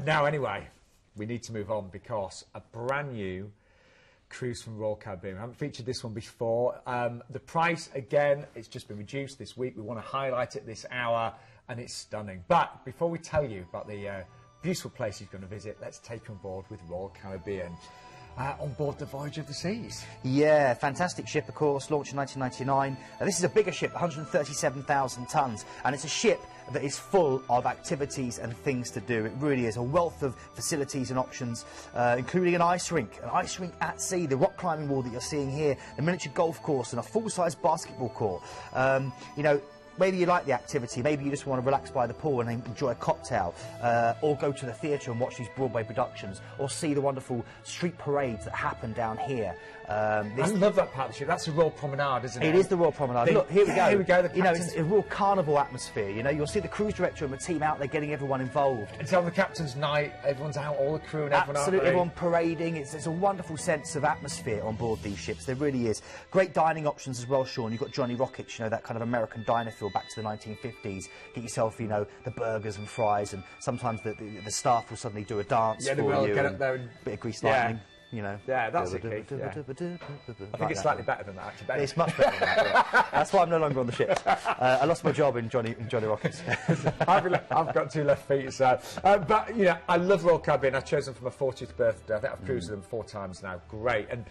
Now, anyway, we need to move on because a brand new cruise from Royal Caribbean. I haven't featured this one before. The price, again, it's just been reduced this week. We want to highlight it this hour, and it's stunning. But before we tell you about the beautiful place he's going to visit, let's take on board with Royal Caribbean. On board the Voyager of the Seas. Yeah, fantastic ship, of course, launched in 1999. This is a bigger ship, 137,000 tonnes, and it's a ship that is full of activities and things to do. It really is a wealth of facilities and options, including an ice rink at sea, the rock climbing wall that you're seeing here, the miniature golf course, and a full-size basketball court. You know, maybe you like the activity, maybe you just want to relax by the pool and enjoy a cocktail, or go to the theatre and watch these Broadway productions, or see the wonderful street parades that happen down here. I love that part of the ship. That's the Royal Promenade, isn't it? It is the Royal Promenade. Look, here we go. Here we go. You know, it's a real carnival atmosphere. You know, you'll see the cruise director and the team out there getting everyone involved. It's on the captain's night. Everyone's out, all the crew and everyone. Absolutely, everyone parading. It's a wonderful sense of atmosphere on board these ships. There really is. Great dining options as well, Sean. You've got Johnny Rockets, you know, that kind of American diner feel back to the 1950s. Get yourself, you know, the burgers and fries, and sometimes the staff will suddenly do a dance for you. Get up there and bit of grease lightning. You know. Yeah, that's it, Keith. Yeah. I think it's slightly better than that, actually. It's much better than that. Yeah. That's why I'm no longer on the ship. I lost my job in Johnny Rockets. I've got 2 left feet, so. But, you know, I love Royal Caribbean. I've chosen for my 40th birthday. I think I've cruised with them 4 times now. Great. And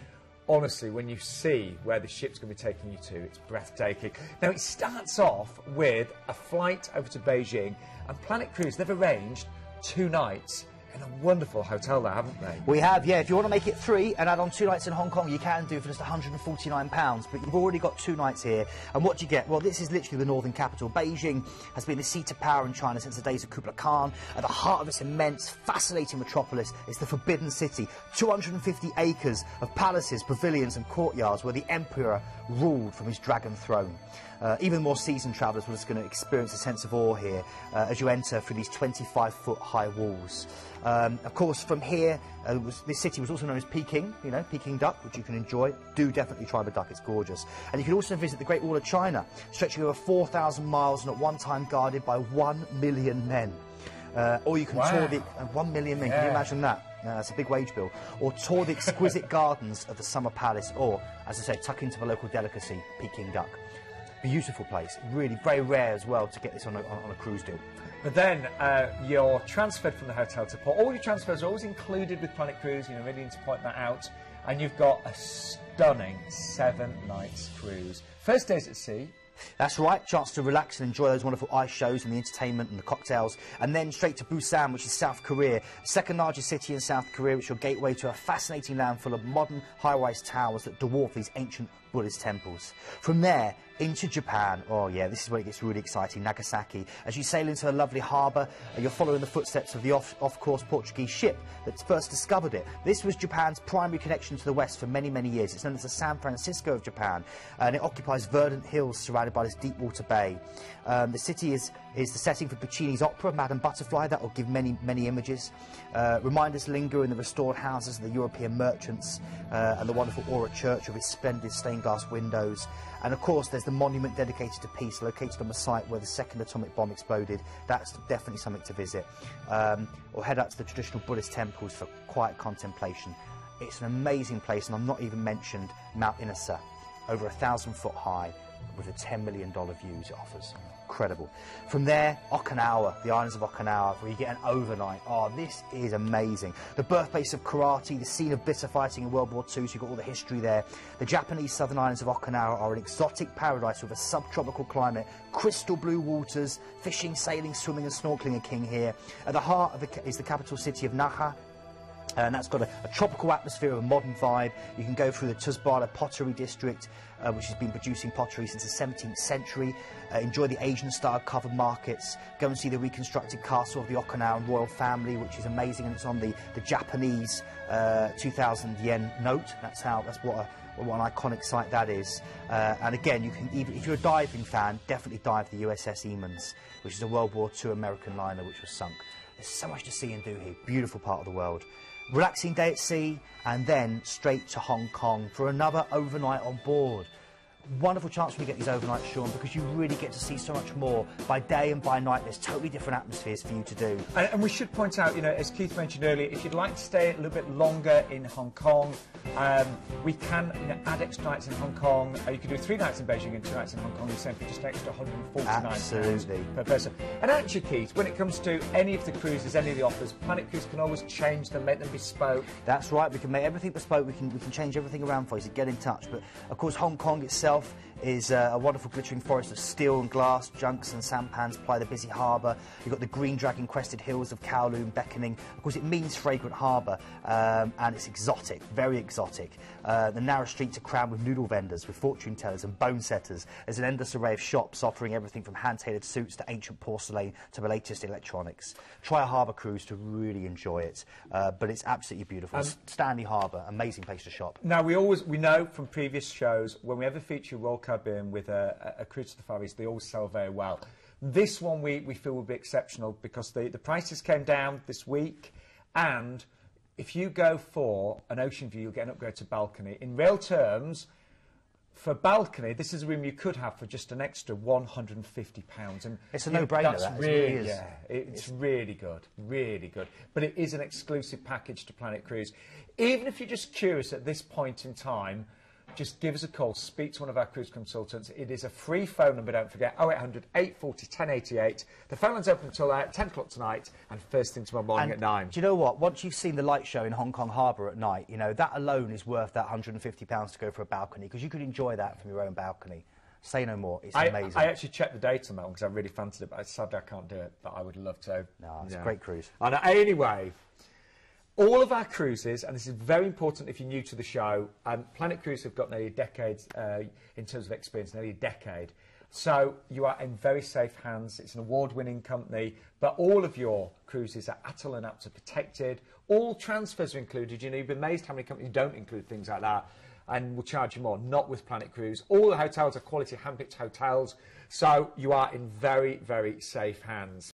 honestly, when you see where the ship's going to be taking you to, it's breathtaking. Now, it starts off with a flight over to Beijing, and Planet Cruise, they've arranged 2 nights in a wonderful hotel there, haven't they? We have, yeah. If you want to make it 3 and add on 2 nights in Hong Kong, you can do for just £149, but you've already got 2 nights here. And what do you get? Well, this is literally the northern capital. Beijing has been the seat of power in China since the days of Kublai Khan. At the heart of its immense, fascinating metropolis is the Forbidden City. 250 acres of palaces, pavilions and courtyards where the emperor ruled from his dragon throne. Even more seasoned travellers were just going to experience a sense of awe here as you enter through these 25-foot high walls. Of course, from here, this city was also known as Peking, you know, Peking duck, which you can enjoy. Do definitely try the duck, it's gorgeous. And you can also visit the Great Wall of China, stretching over 4,000 miles and at one time guarded by 1 million men. Or you can tour the... 1 million men, can you imagine that? That's a big wage bill. Or tour the exquisite gardens of the Summer Palace, or, as I said, tuck into the local delicacy, Peking duck. Beautiful place, really very rare as well to get this on a cruise deal. But then you're transferred from the hotel to port. All your transfers are always included with Planet Cruise, you know, really need to point that out. And you've got a stunning 7 nights cruise. First day's at sea. That's right, chance to relax and enjoy those wonderful ice shows and the entertainment and the cocktails, and then straight to Busan, which is South Korea, second largest city in South Korea, which is your gateway to a fascinating land full of modern high-rise towers that dwarf these ancient Buddhist temples. From there, into Japan. Oh yeah, this is where it gets really exciting, Nagasaki. As you sail into a lovely harbour, you're following the footsteps of the off-course Portuguese ship that first discovered it. This was Japan's primary connection to the West for many, many years. It's known as the San Francisco of Japan, and it occupies verdant hills surrounded by this deep water bay. The city is the setting for Puccini's opera, Madame Butterfly. That will give many, many images. Reminders linger in the restored houses of the European merchants and the wonderful Aura Church with its splendid stained glass windows. And of course, there's the monument dedicated to peace, located on the site where the second atomic bomb exploded. That's definitely something to visit. Or head out to the traditional Buddhist temples for quiet contemplation. It's an amazing place, and I've not even mentioned Mount Inasa, over 1,000 foot high, with a $10 million views it offers. Incredible. From there, Okinawa, the islands of Okinawa, where you get an overnight. Oh, this is amazing. The birthplace of karate, the scene of bitter fighting in World War II, so you've got all the history there. The Japanese southern islands of Okinawa are an exotic paradise with a subtropical climate, crystal blue waters, fishing, sailing, swimming and snorkeling are king here. At the heart of is the capital city of Naha, and that's got a tropical atmosphere of a modern vibe. You can go through the Tuzbala pottery district, which has been producing pottery since the 17th century. Enjoy the Asian-style covered markets. Go and see the reconstructed castle of the Okinawan royal family, which is amazing, and it's on the Japanese 2,000 yen note. That's what an iconic site that is. And again, you can even, if you're a diving fan, definitely dive the USS Emons, which is a World War II American liner which was sunk. There's so much to see and do here. Beautiful part of the world. Relaxing day at sea, and then straight to Hong Kong for another overnight on board. Wonderful chance when you get these overnights, Sean, because you really get to see so much more by day and by night. There's totally different atmospheres for you to do. And we should point out, you know, as Keith mentioned earlier, if you'd like to stay a little bit longer in Hong Kong, we can, you know, add extra nights in Hong Kong. You could do 3 nights in Beijing and 2 nights in Hong Kong. You're saying for just an extra £149 per person. And actually, Keith, when it comes to any of the cruises, any of the offers, Planet Cruise can always change them, make them bespoke. That's right. We can make everything bespoke. We can change everything around for you. So get in touch. But of course, Hong Kong itself is a wonderful glittering forest of steel and glass, junks and sampans ply the busy harbour. You've got the green dragon-crested hills of Kowloon beckoning. Of course, it means fragrant harbour, and it's exotic, very exotic. The narrow streets are crammed with noodle vendors, with fortune tellers and bone setters. There's an endless array of shops offering everything from hand-tailored suits to ancient porcelain to the latest electronics. Try a harbour cruise to really enjoy it, but it's absolutely beautiful. Stanley Harbour, amazing place to shop. Now, we know from previous shows, when we ever feature Royal Caribbean with a cruise to the Far East, they always sell very well. This one we feel will be exceptional because the prices came down this week, and if you go for an ocean view, you'll get an upgrade to balcony. In real terms, for balcony, this is a room you could have for just an extra £150. And it's a no-brainer. That's really, yeah, it's really good, really good. But it is an exclusive package to Planet Cruise. Even if you're just curious at this point in time, just give us a call, speak to one of our cruise consultants. It is a free phone number, don't forget, 0800 840 1088. The phone line's open until 10 o'clock tonight and first thing tomorrow morning at 9. Do you know what? Once you've seen the light show in Hong Kong Harbour at night, you know, that alone is worth that £150 to go for a balcony, because you could enjoy that from your own balcony. Say no more. It's amazing. I actually checked the date on that one because I really fancied it, but sadly I can't do it, but I would love to. No, it's a great cruise. And anyway, all of our cruises, and this is very important if you're new to the show, Planet Cruise have got nearly a decade in terms of experience, nearly a decade. So you are in very safe hands. It's an award-winning company, but all of your cruises are ATOL and APTA protected. All transfers are included. You know, you'd be amazed how many companies don't include things like that and will charge you more. Not with Planet Cruise. All the hotels are quality hand-picked hotels, so you are in very, very safe hands.